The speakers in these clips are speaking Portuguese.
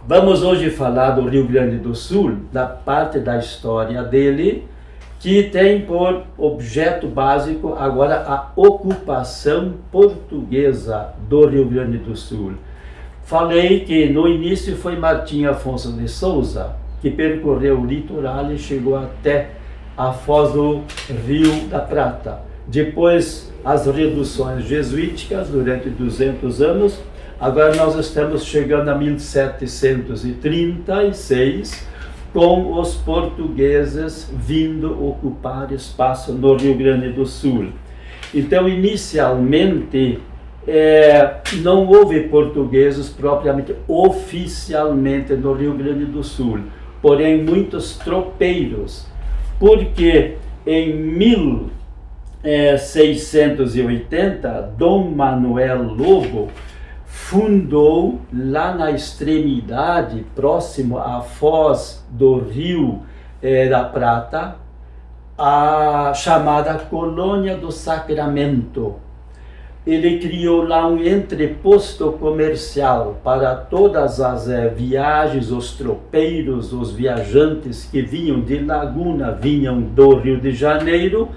Vamos hoje falar do Rio Grande do Sul, da parte da história dele, que tem por objeto básico agora a ocupação portuguesa do Rio Grande do Sul. Falei que no início foi Martim Afonso de Souza, que percorreu o litoral e chegou até a foz do Rio da Prata. Depois as reduções jesuíticas durante 200 anos. Agora nós estamos chegando a 1736, com os portugueses vindo ocupar espaço no Rio Grande do Sul. Então, inicialmente, não houve portugueses propriamente, oficialmente, no Rio Grande do Sul, porém muitos tropeiros, porque em 1680, Dom Manuel Lobo fundou lá na extremidade, próximo à foz do Rio da Prata, a chamada Colônia do Sacramento. Ele criou lá um entreposto comercial para todas as viagens, os tropeiros, os viajantes que vinham de Laguna, vinham do Rio de Janeiro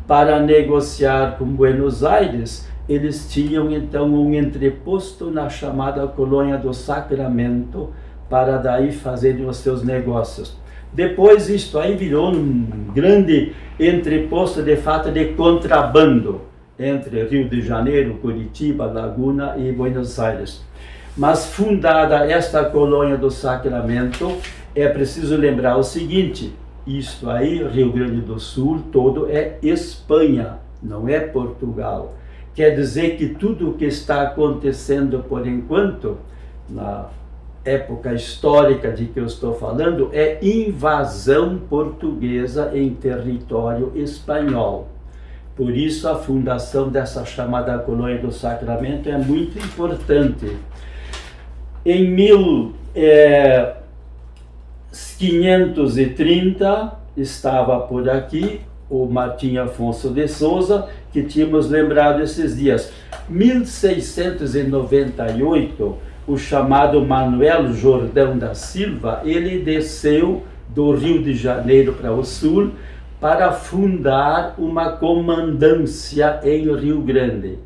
para negociar com Buenos Aires. Eles tinham então um entreposto na chamada Colônia do Sacramento para daí fazerem os seus negócios. Depois isto aí virou um grande entreposto de fato de contrabando entre Rio de Janeiro, Curitiba, Laguna e Buenos Aires. Mas fundada esta Colônia do Sacramento, é preciso lembrar o seguinte: isto aí, Rio Grande do Sul todo é Espanha, não é Portugal. Quer dizer que tudo o que está acontecendo por enquanto, na época histórica de que eu estou falando, é invasão portuguesa em território espanhol. Por isso a fundação dessa chamada Colônia do Sacramento é muito importante. Em 1530 estava por aqui o Martim Afonso de Souza, que tínhamos lembrado esses dias. 1698, o chamado Manuel Jordão da Silva, ele desceu do Rio de Janeiro para o sul para fundar uma comandância em Rio Grande.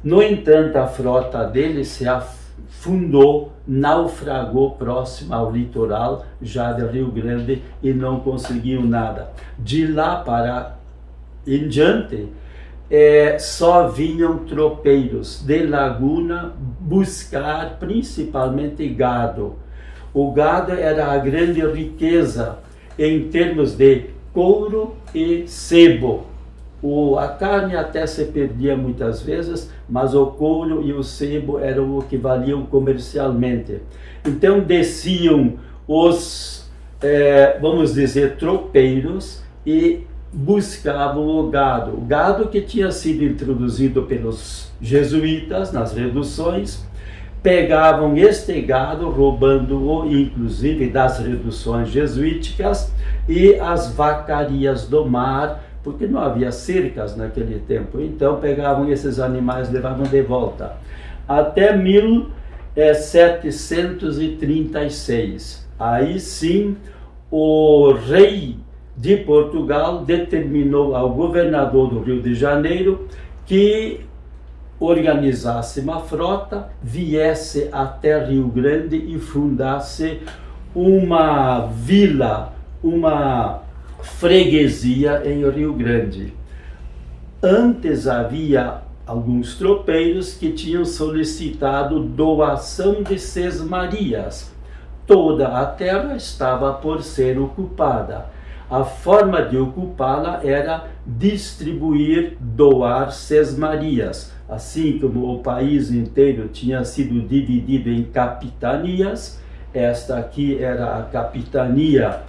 No entanto, a frota dele se afundou, naufragou próximo ao litoral já de Rio Grande e não conseguiu nada. De lá para em diante, só vinham tropeiros de Laguna buscar principalmente gado. O gado era a grande riqueza em termos de couro e sebo. A carne até se perdia muitas vezes, mas o couro e o sebo eram o que valiam comercialmente. Então desciam os, vamos dizer, tropeiros e buscavam o gado que tinha sido introduzido pelos jesuítas nas reduções. Pegavam este gado, roubando-o inclusive das reduções jesuíticas, e as vacarias do mar, porque não havia cercas naquele tempo. Então pegavam esses animais e levavam de volta. Até 1736. Aí sim, o rei de Portugal determinou ao governador do Rio de Janeiro que organizasse uma frota, viesse até Rio Grande e fundasse uma vila, uma freguesia em Rio Grande. Antes havia alguns tropeiros que tinham solicitado doação de sesmarias. Toda a terra estava por ser ocupada. A forma de ocupá-la era distribuir, doar sesmarias. Assim como o país inteiro tinha sido dividido em capitanias, esta aqui era a capitania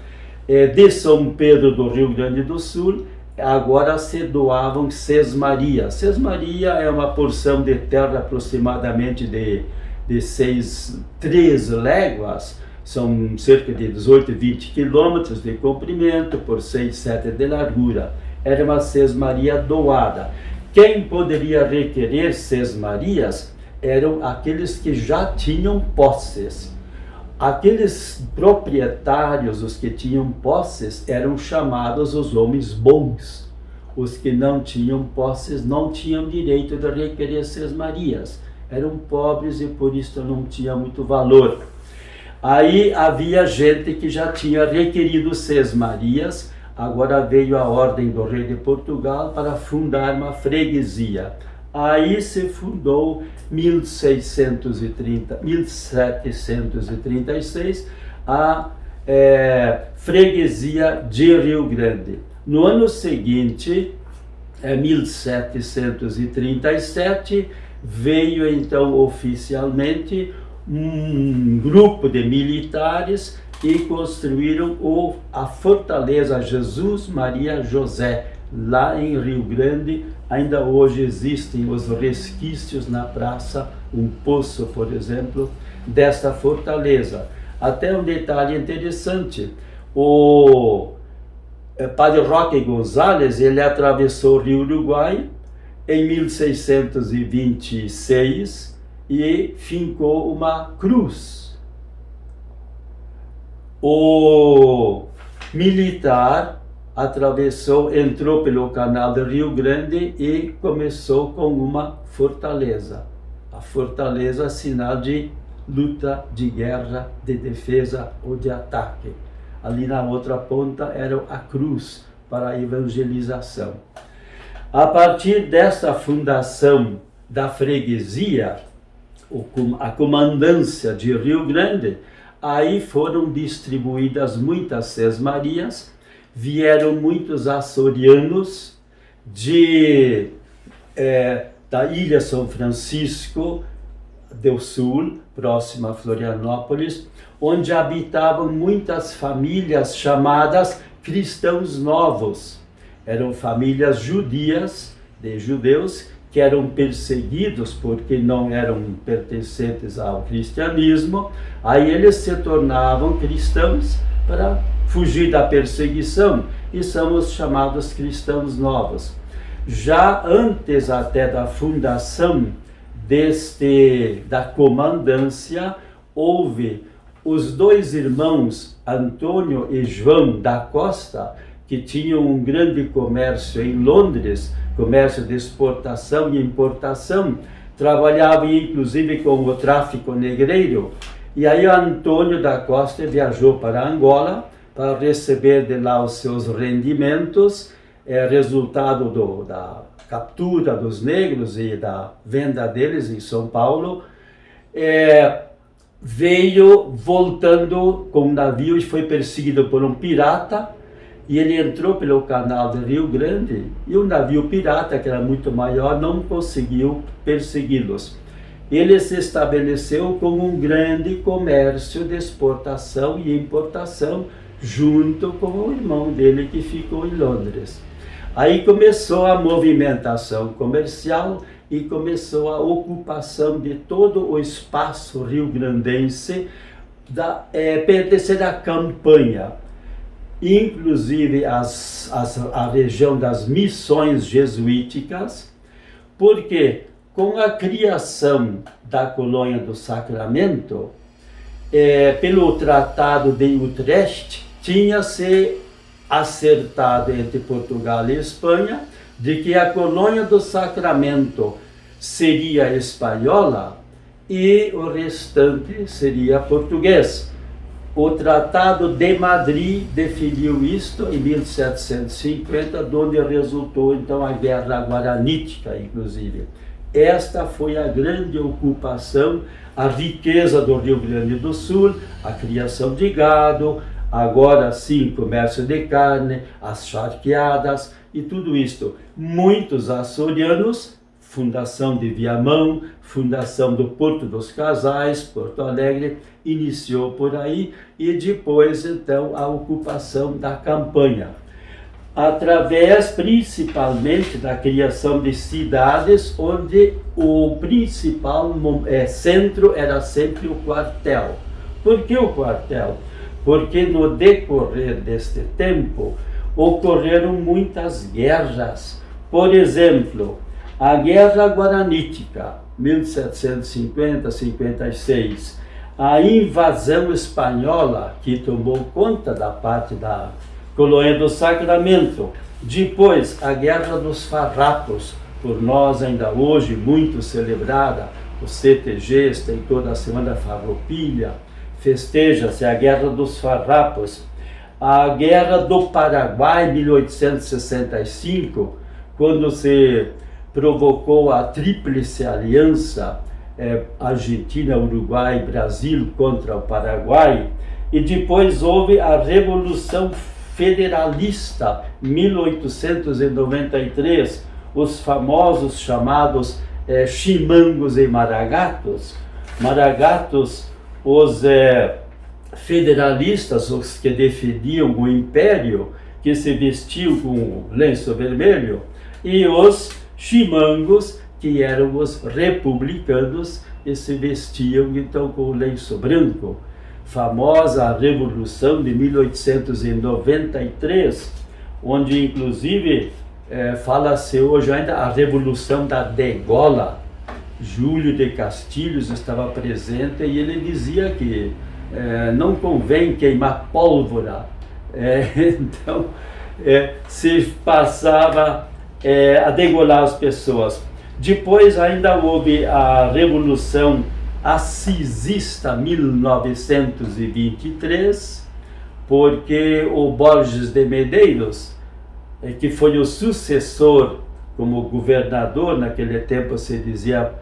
de São Pedro do Rio Grande do Sul, agora se doavam sesmarias. Sesmaria é uma porção de terra aproximadamente de 3 léguas, são cerca de 18, 20 quilômetros de comprimento por 6, 7 de largura. Era uma sesmaria doada. Quem poderia requerer sesmarias eram aqueles que já tinham posses. Aqueles proprietários, os que tinham posses, eram chamados os homens bons. Os que não tinham posses não tinham direito de requerer sesmarias. Eram pobres e por isso não tinha muito valor. Aí havia gente que já tinha requerido sesmarias, agora veio a ordem do rei de Portugal para fundar uma freguesia. Aí se fundou 1736 a freguesia de Rio Grande. No ano seguinte, 1737, veio então oficialmente um grupo de militares e construíram a Fortaleza Jesus Maria José, lá em Rio Grande. Ainda hoje existem os resquícios na praça, um poço, por exemplo, desta fortaleza. Até um detalhe interessante, o Padre Roque Gonzalez, ele atravessou o Rio Uruguai em 1626 e fincou uma cruz. O militar entrou pelo canal do Rio Grande e começou com uma fortaleza. A fortaleza, sinal de luta, de guerra, de defesa ou de ataque. Ali na outra ponta era a cruz para a evangelização. A partir dessa fundação da freguesia, a comandância de Rio Grande, aí foram distribuídas muitas sesmarias, vieram muitos açorianos da Ilha São Francisco do Sul, próxima a Florianópolis, onde habitavam muitas famílias chamadas cristãos novos. Eram famílias judias, de judeus, que eram perseguidos porque não eram pertencentes ao cristianismo. Aí eles se tornavam cristãos para fugir da perseguição e são os chamados cristãos novos. Já antes até da fundação da comandância, houve os 2 irmãos, Antônio e João da Costa, que tinham um grande comércio em Londres, comércio de exportação e importação, trabalhavam inclusive com o tráfico negreiro. E aí Antônio da Costa viajou para Angola para receber de lá os seus rendimentos, resultado da captura dos negros e da venda deles em São Paulo. Veio voltando com um navio e foi perseguido por um pirata, e ele entrou pelo canal do Rio Grande, e o navio pirata, que era muito maior, não conseguiu persegui-los. Ele se estabeleceu com um grande comércio de exportação e importação, junto com o irmão dele que ficou em Londres. Aí começou a movimentação comercial e começou a ocupação de todo o espaço rio-grandense pertencer à campanha, inclusive a região das missões jesuíticas, porque com a criação da colônia do Sacramento, pelo Tratado de Utrecht, tinha-se acertado entre Portugal e Espanha de que a colônia do Sacramento seria espanhola e o restante seria português. O Tratado de Madrid definiu isto em 1750, onde resultou então a Guerra Guaranítica, inclusive. Esta foi a grande ocupação, a riqueza do Rio Grande do Sul, a criação de gado, agora sim comércio de carne, as charqueadas e tudo isto. Muitos açorianos fundação de Viamão, fundação do Porto dos Casais, Porto Alegre, iniciou por aí, e depois então a ocupação da campanha, através principalmente da criação de cidades, onde o principal centro era sempre o quartel. Por que o quartel? Porque no decorrer deste tempo ocorreram muitas guerras. Por exemplo, a Guerra Guaranítica, 1750-56, a invasão espanhola, que tomou conta da parte da Colônia do Sacramento. Depois, a Guerra dos Farrapos, por nós ainda hoje muito celebrada, os CTGs tem toda a Semana Farroupilha, festeja-se a Guerra dos Farrapos. A Guerra do Paraguai, 1865, quando se provocou a Tríplice Aliança, Argentina, Uruguai, Brasil contra o Paraguai, e depois houve a Revolução Federalista, 1893, os famosos chamados chimangos e maragatos. Maragatos, os federalistas, os que defendiam o império, que se vestiam com lenço vermelho, e os chimangos, que eram os republicanos, e se vestiam então com o lenço branco. Famosa Revolução de 1893, onde inclusive fala-se hoje ainda a Revolução da Degola. Júlio de Castilhos estava presente e ele dizia que não convém queimar pólvora. Então se passava a degolar as pessoas. Depois ainda houve a Revolução Assisista, 1923, porque o Borges de Medeiros, que foi o sucessor como governador, naquele tempo se dizia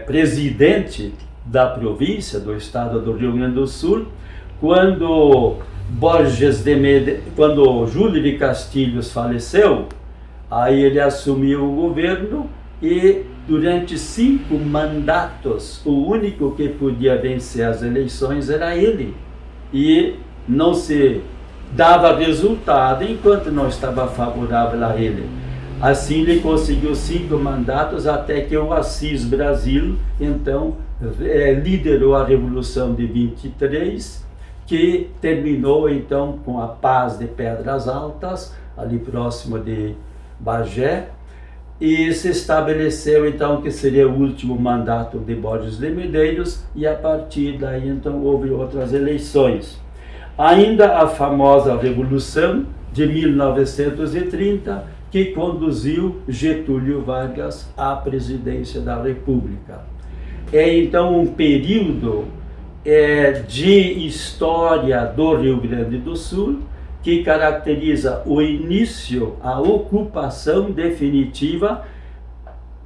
presidente da província, do estado do Rio Grande do Sul, quando quando Júlio de Castilhos faleceu, aí ele assumiu o governo e durante 5 mandatos, o único que podia vencer as eleições era ele. E não se dava resultado enquanto não estava favorável a ele. Assim ele conseguiu 5 mandatos até que o Assis Brasil, então, liderou a Revolução de 23, que terminou então com a paz de Pedras Altas, ali próximo de Bagé, e se estabeleceu então que seria o último mandato de Borges de Medeiros, e a partir daí então houve outras eleições. Ainda a famosa Revolução de 1930, que conduziu Getúlio Vargas à presidência da República. É então um período de história do Rio Grande do Sul, que caracteriza o início, a ocupação definitiva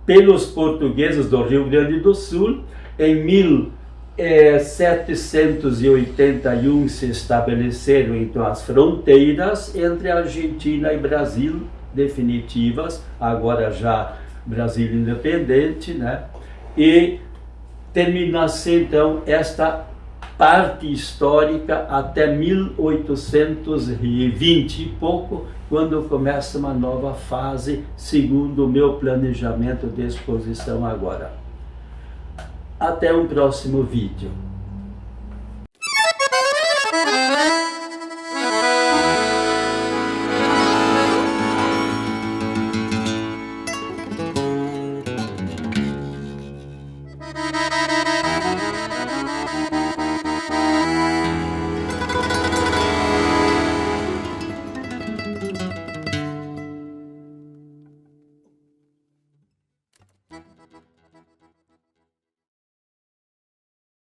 pelos portugueses do Rio Grande do Sul. Em 1781 se estabeleceram então as fronteiras entre Argentina e Brasil definitivas, agora já Brasil independente, né? E termina-se então esta parte histórica até 1820 e pouco, quando começa uma nova fase, segundo o meu planejamento de exposição agora. Até um próximo vídeo.